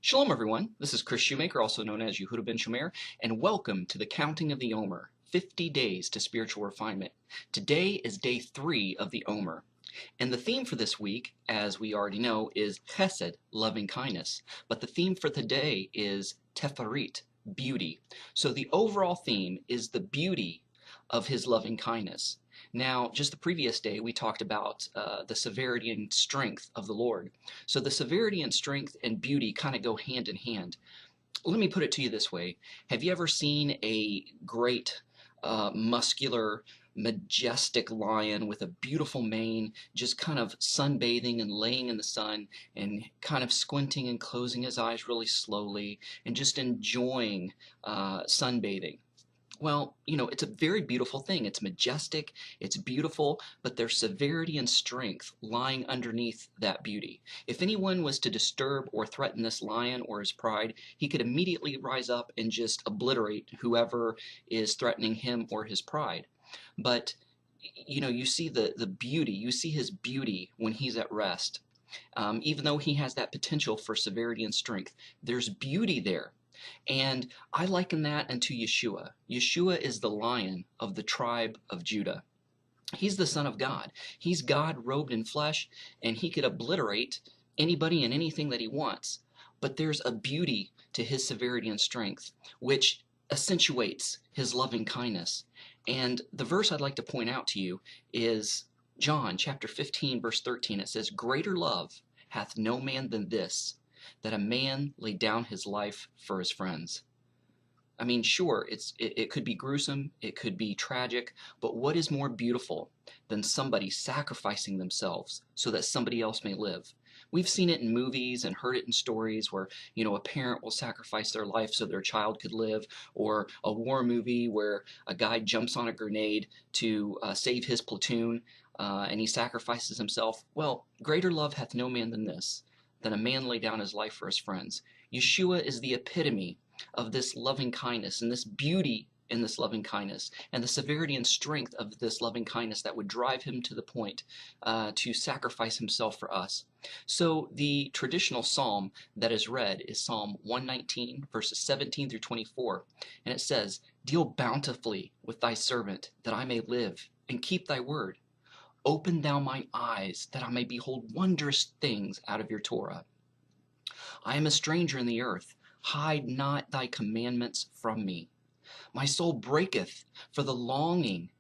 Shalom, everyone. This is Chris Shoemaker, also known as Yehuda ben Shomer, and welcome to the Counting of the Omer, 50 Days to Spiritual Refinement. Today is day 3 of the Omer. And the theme for this week, as we already know, is Chesed, loving kindness. But the theme for today is Tefreit, beauty. So the overall theme is the beauty of his loving kindness. Now, just the previous day, we talked about the severity and strength of the Lord. So the severity and strength and beauty kind of go hand in hand. Let me put it to you this way. Have you ever seen a great, muscular, majestic lion with a beautiful mane, just kind of sunbathing and laying in the sun and kind of squinting and closing his eyes really slowly and just enjoying sunbathing? Well, it's a very beautiful thing. It's majestic, it's beautiful, but there's severity and strength lying underneath that beauty. If anyone was to disturb or threaten this lion or his pride, he could immediately rise up and just obliterate whoever is threatening him or his pride. But, you see the beauty, you see his beauty when he's at rest. Even though he has that potential for severity and strength, there's beauty there. And I liken that unto Yeshua. Yeshua is the Lion of the tribe of Judah. He's the Son of God. He's God robed in flesh, and he could obliterate anybody and anything that he wants. But there's a beauty to his severity and strength, which accentuates his loving kindness. And the verse I'd like to point out to you is John chapter 15, verse 13. It says, "Greater love hath no man than this, that a man lay down his life for his friends." I mean, sure, it could be gruesome, it could be tragic, but what is more beautiful than somebody sacrificing themselves so that somebody else may live? We've seen it in movies and heard it in stories where, a parent will sacrifice their life so their child could live, or a war movie where a guy jumps on a grenade to save his platoon, and he sacrifices himself. Well, greater love hath no man than this, than a man lay down his life for his friends. Yeshua is the epitome of this loving kindness and this beauty in this loving kindness and the severity and strength of this loving kindness that would drive him to the point to sacrifice himself for us. So the traditional psalm that is read is Psalm 119, verses 17 through 24. And it says, "Deal bountifully with thy servant, that I may live, and keep thy word. Open thou mine eyes, that I may behold wondrous things out of your Torah. I am a stranger in the earth. Hide not thy commandments from me. My soul breaketh for the longing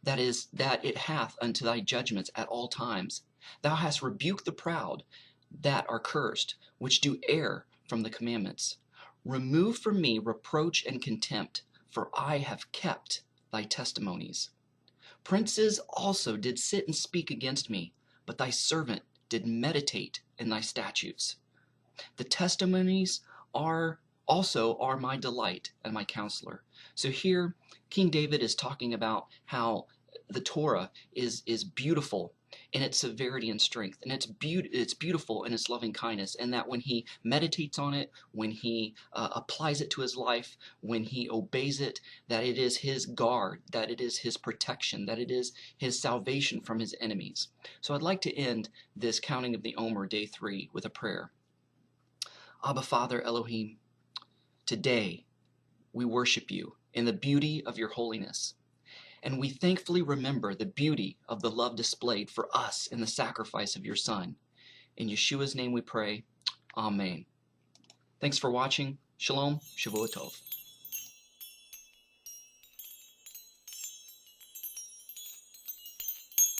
that it hath unto thy judgments at all times. Thou hast rebuked the proud that are cursed, which do err from the commandments. Remove from me reproach and contempt, for I have kept thy testimonies. Princes also did sit and speak against me, but thy servant did meditate in thy statutes. The testimonies are my delight and my counselor." So here, King David is talking about how the Torah is beautiful in its severity and strength, and it's beautiful in its loving kindness, and that when he meditates on it, when he applies it to his life, when he obeys it, that it is his guard, that it is his protection, that it is his salvation from his enemies. So I'd like to end this counting of the Omer, day 3, with a prayer. Abba, Father, Elohim, today we worship you in the beauty of your holiness. And we thankfully remember the beauty of the love displayed for us in the sacrifice of your Son. In Yeshua's name we pray. Amen. Thanks for watching. Shalom. Shavua Tov.